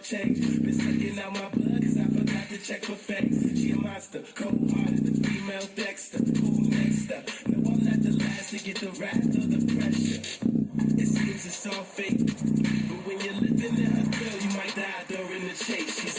change. Been sucking out my blood cause I forgot to check for facts. She a monster, cold-hearted, the female Dexter. Who next up? No, I'm not the last to get the wrath or the pressure. It seems it's all fake, but when you're living in her girl, you might die during the chase. She's